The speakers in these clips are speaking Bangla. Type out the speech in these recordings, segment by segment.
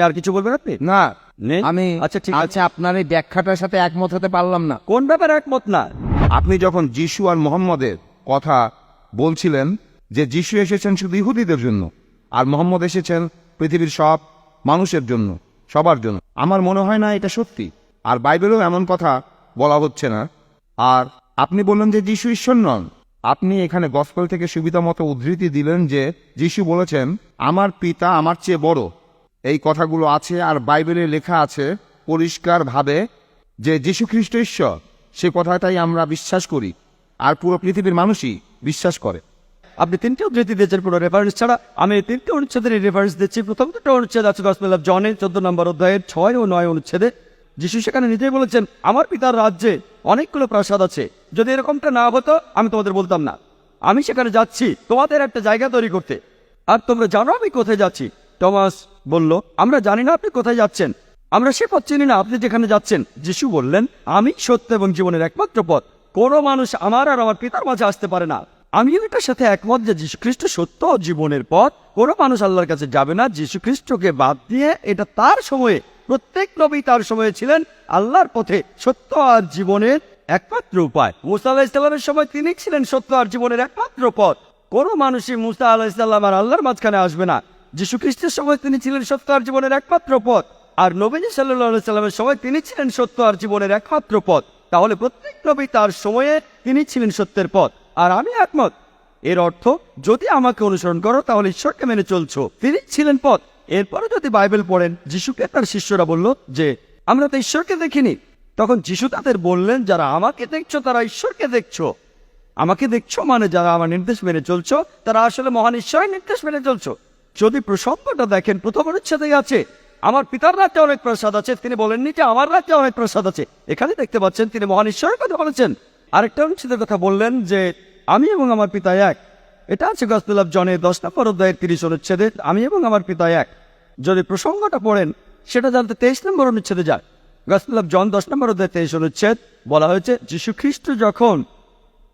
আর কিছু বলবেন আপনি? না, নেই? আমি আচ্ছা ঠিক আছে। আচ্ছা আপনার এই ব্যাখ্যাটার সাথে একমত হতে পারলাম না। কোন ব্যাপারে একমত না? আপনি যখন যিশু আর মোহাম্মদের কথা বলছিলেন যে যিশু এসেছেন শুধু ইহুদিদের জন্য আর মোহাম্মদ এসেছেন পৃথিবীর সব মানুষের জন্য, সবার জন্য, আমার মনে হয় না এটা সত্যি। আর বাইবেলেও এমন কথা বলা হচ্ছে না। আর আপনি বললেন যে যিশু ঈশ্বর নন। আপনি এখানে গসপেল থেকে সুবিধা মতো উদ্ধৃতি দিলেন যে যিশু বলেছেন আমার পিতা আমার চেয়ে বড়। এই কথাগুলো আছে আর বাইবেলে লেখা আছে পরিষ্কারভাবে যে যিশু খ্রিস্ট ঈশ্বর। সে কথাটাই আমরা বিশ্বাস করি আর পুরো পৃথিবীর মানুষই বিশ্বাস করে। আপনি তিনটে উদ্ধৃতি দিয়েছেন পুরো রেফারেন্স ছাড়া। আমি এই তিনটে অনুচ্ছেদের রেফারেন্স দিচ্ছি। প্রথম দুটো অনুচ্ছেদ আছে গসপেল অফ জনের 14 নম্বর অধ্যায়ের 6 ও 9 অনুচ্ছেদে। যিশু সেখানে নিজেই বলেছেন আমার পিতার রাজ্যে অনেকগুলো প্রাসাদ আছে, যদি এরকমটা না হতো আমি তোমাদের বলতাম না। আমি সেখানে যাচ্ছি তোমাদের একটা জায়গা তৈরি করতে, আর তোমরা জানো আমি কোথায় যাচ্ছি। টমাস বলল আমরা জানি না আপনি কোথায় যাচ্ছেন, আমরা সে পথ চিনি না আপনি যেখানে যাচ্ছেন। যিশু বললেন আমি সত্য এবং জীবনের একমাত্র পথ, কোনো মানুষ আমার আর আমার পিতার মাঝে আসতে পারে না। আমিও এটার সাথে একমত যে যীশু খ্রিস্ট সত্য ও জীবনের পথ। কোনো মানুষ আল্লাহর কাছে যাবে না যীশু খ্রিস্টকে বাদ দিয়ে। এটা তার সময়ে, প্রত্যেক নবী তার সময়ে ছিলেন আল্লাহর পথে সত্য আর জীবনের একমাত্র উপায়। মুসা আলাইহিস সালামের সময় তিনি ছিলেন সত্য আর জীবনের একমাত্র পথ। কোনো মানুষই মুসা আলাইহিস সালাম আর আল্লাহর মাঝখানে আসবে না। যীশু খ্রিস্টের সময় তিনি ছিলেন সত্য আর জীবনের একমাত্র পথ, আর নবীজি সাল্লাল্লাহু আলাইহি সাল্লামের সময় তিনি ছিলেন সত্য আর জীবনের একমাত্র পথ। তাহলে প্রত্যেক নবী তার সময়ে তিনি ছিলেন সত্যের পথ, আর আমি একমত। এর অর্থ যদি আমাকে অনুসরণ করো তাহলে ঈশ্বরকে মেনে চলছো, তিনি ছিলেন পথ। এরপরে যদি বাইবেল পড়েন, যিশুকে তার শিষ্যরা বলল যে আমরা তো ঈশ্বরকে দেখিনি। তখন যিশু তাদের বললেন যারা আমাকে দেখছো তারা ঈশ্বরকে দেখছো। আমাকে দেখছো মানে যারা আমার নির্দেশ মেনে চলছো তারা আসলে মহান ঈশ্বরের নির্দেশ মেনে চলছো। যদি প্রসঙ্গটা দেখেন, প্রথম অনুচ্ছেদেই আছে আমার পিতার রাজ্যে অনেক প্রসাদ আছে। তিনি বলেননি যে আমার রাজ্যে অনেক প্রসাদ আছে। এখানে দেখতে পাচ্ছেন তিনি মহান ঈশ্বরের কথা বলেছেন। আরেকটা অনুচ্ছেদের কথা বললেন যে আমি এবং আমার পিতা এক। এটা আছে গসপেল অফ জনের 10 নম্বর অধ্যায়ের 30 অনুচ্ছেদে, আমি এবং আমার পিতা এক। যদি প্রসঙ্গটা পড়েন সেটা জানতে 23 নম্বর অনুচ্ছেদে যায়। গসপেল অফ জন 10 নম্বর অধ্যায় 23 অনুচ্ছেদ বলা হয়েছে যীশু খ্রিস্ট যখন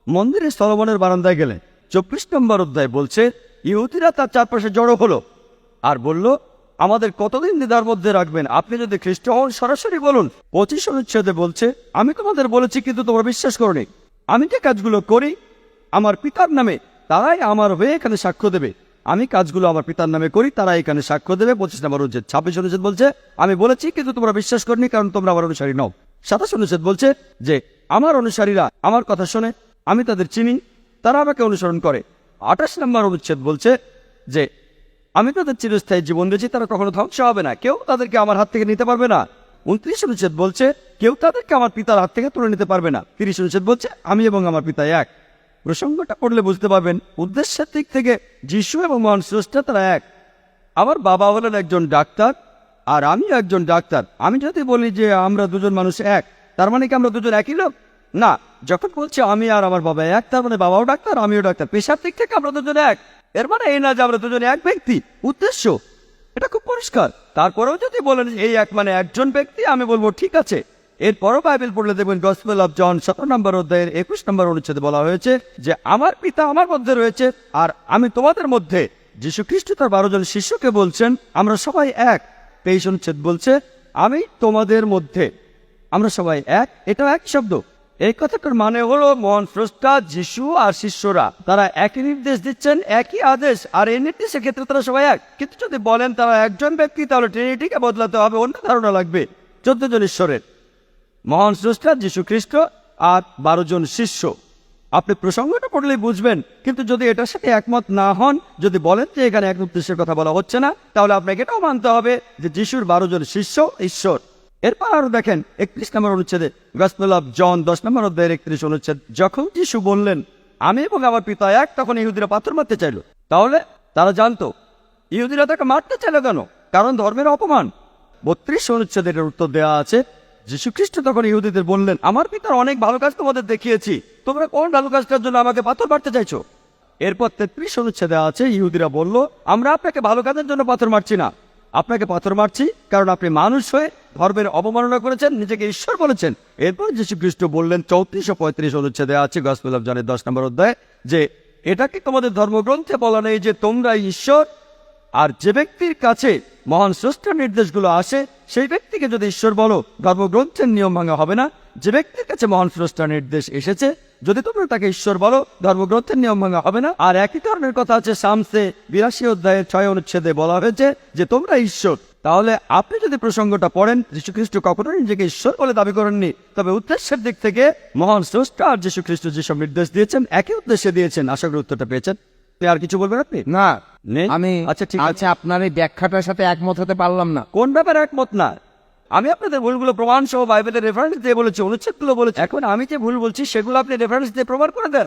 মন্দিরে সলোমনের বারান্দায় গেলেন। 24 নম্বর অধ্যায় বলছে ইহুদিরা তার চারপাশে জড়ো হলো আর বলল আমাদের কতদিন দ্বিধার মধ্যে রাখবেন, আপনি যদি খ্রিস্ট হন সরাসরি বলুন। 25 অনুচ্ছেদে বলছে আমি তোমাদের বলেছি কিন্তু তোমরা বিশ্বাস করোনি। আমি যে কাজগুলো করি আমার পিতার নামে তারাই আমার হয়ে এখানে সাক্ষ্য দেবে। আমি কাজগুলো আমার পিতার নামে করি, তারা এখানে সাক্ষ্য দেবে। 25 নম্বর অনুচ্ছেদ। 26 অনুচ্ছেদ বলছে আমি বলেছি কিন্তু তোমরা বিশ্বাস করনি কারণ তোমরা আমার অনুসারী নও। 27 অনুচ্ছেদ বলছে যে আমার অনুসারীরা আমার কথা শোনে, আমি তাদের চিনি, তারা আমাকে অনুসরণ করে। 28 নম্বর অনুচ্ছেদ বলছে যে আমি তাদের চিরস্থায়ী জীবন দিয়েছি, তারা কখনো ধ্বংস হবে না, কেউ তাদেরকে আমার হাত থেকে নিতে পারবে না। 29 অনুচ্ছেদ বলছে কেউ তাদেরকে আমার পিতার হাত থেকে তুলে নিতে পারবে না। 30 অনুচ্ছেদ বলছে আমি এবং আমার পিতা এক। প্রসঙ্গটা পড়লে বুঝতে পারবেন উদ্দেশ্যের দিক থেকে যিশু এবং মহান স্রষ্টা তারা এক। আমার বাবা হলেন একজন ডাক্তার আর আমিও একজন ডাক্তার। আমি যদি বলি যে আমরা দুজন মানুষ এক, তার মানে কি আমরা দুজন একই লোক? না। যখন বলছি আমি আর আমার বাবা এক, তার মানে বাবাও ডাক্তার আমিও ডাক্তার। পেশার দিক থেকে আমরা দুজন এক, এর মানে এই না যে আমরা দুজনে এক ব্যক্তি। উদ্দেশ্য এটা খুব পরিষ্কার। তারপরেও যদি বলেন এই এক মানে একজন ব্যক্তি, আমি বলবো ঠিক আছে। এরপরও বাইবেল পড়লে দেখবেন গসপেল অফ জন 17 নম্বর অধ্যায়ের 21 নম্বর অনুচ্ছেদে বলা হয়েছে যে আমার পিতা আমার মধ্যে রয়েছে আর আমি তোমাদের মধ্যে। যীশু খ্রিস্ট তার 12 জন শিষ্যকে বলছেন আমরা সবাই এক। 23 অনুচ্ছেদ বলছে আমি তোমাদের মধ্যে, আমরা সবাই এক। এটাও এক শব্দ। এই কথাটার মানে হলো মহান স্রষ্টা যিশু আর শিষ্যরা তারা একই নির্দেশ দিচ্ছেন, একই আদেশ, আর এই নির্দেশের ক্ষেত্রে তারা সবাই এক। কিন্তু যদি বলেন তারা একজন ব্যক্তি তাহলে ট্রিনিটিকে বদলাতে হবে, অন্য ধারণা লাগবে। 14 জন ঈশ্বরের, মহান স্রষ্টা যীশু খ্রিস্ট আর 12 জন শিষ্য। আপনি প্রসঙ্গটা পড়লেই বুঝবেন। কিন্তু যদি এটার সাথে একমত না হন, যদি বলেন যে এখানে এক উদ্দেশ্যের কথা বলা হচ্ছে না, তাহলে আপনাকে এটাও মানতে হবে যে যিশুর 12 জন শিষ্য ঈশ্বর। এরপর আরো দেখেন 31 নম্বর অনুচ্ছেদে গসপেল অফ জন 10 নম্বর অধ্যায়ের 31 অনুচ্ছেদ। যখন যিশু বললেন আমি এবং আমার পিতা এক, তখন ইহুদিরা পাথর মারতে চাইল। তাহলে তারা জানতো ইহুদিরা তাকে মারতে চাইল কেন? কারণ ধর্মের অপমান। 32 অনুচ্ছেদের উত্তর দেওয়া আছে যীশু খ্রিস্ট তখন ইহুদিদের বললেন আমার পিতার অনেক ভালো কাজ তোমাদের দেখিয়েছি, তোমরা কোন ভালো কাজটার জন্য আমাকে পাথর মারতে চাইছো? এরপর 33 অনুচ্ছেদে আছে ইহুদিরা বলল আমরা আপনাকে ভালো কাজের জন্য পাথর মারছি না, আপনাকে পাথর মারছি কারণ আপনি মানুষ হয়ে ধর্মের অবমাননা করেছেন, নিজেকে ঈশ্বর বলেছেন। এরপর যীশু খ্রিস্ট বললেন 34 ও 35 অনুচ্ছেদে আছে গসপেল অফ জনের 10 নম্বর অধ্যায় যে এটা কি তোমাদের ধর্মগ্রন্থে বলা নেই যে তোমরা ঈশ্বর আর যে ব্যক্তির কাছে মহান স্রষ্টার নির্দেশগুলো আসে সেই ব্যক্তিকে যদি ঈশ্বর বলো, ধর্মগ্রন্থের নিয়ম ভাঙা হবে না। যে ব্যক্তির কাছে মহান স্রষ্টার নির্দেশ এসেছে, যদি তোমরা তাকে ঈশ্বর বলো, ধর্মগ্রন্থের নিয়ম ভাঙা হবে না। আর একই কারণের কথা আছে শামসে 82 অধ্যায়ের 6 অনুচ্ছেদে বলা হয়েছে যে তোমরা ঈশ্বর। তাহলে আপনি যদি প্রসঙ্গটা পড়েন, যীশু খ্রিস্ট কখনো নিজেকে ঈশ্বর বলে দাবি করেননি, তবে উদ্দেশ্যের দিক থেকে মহান স্রষ্টা আর যীশু খ্রিস্ট যেসব নির্দেশ দিয়েছেন একই উদ্দেশ্যে দিয়েছেন। আশা করি উত্তরটা পেয়েছেন। আর কিছু বলবেন আপনি? না, নেই? আমি আচ্ছা, ঠিক আছে। আচ্ছা, আপনার এই ব্যাখ্যাটার সাথে একমত হতে পারলাম না। কোন ব্যাপারে একমত না? আমি আপনাদের ভুলগুলো প্রমাণ সহ বাইবেলের রেফারেন্স দিয়ে বলেছি, অনুচ্ছেদগুলো বলেছি। এখন আমি যে ভুল বলছি সেগুলো আপনি রেফারেন্স দিয়ে প্রমাণ করে দেন।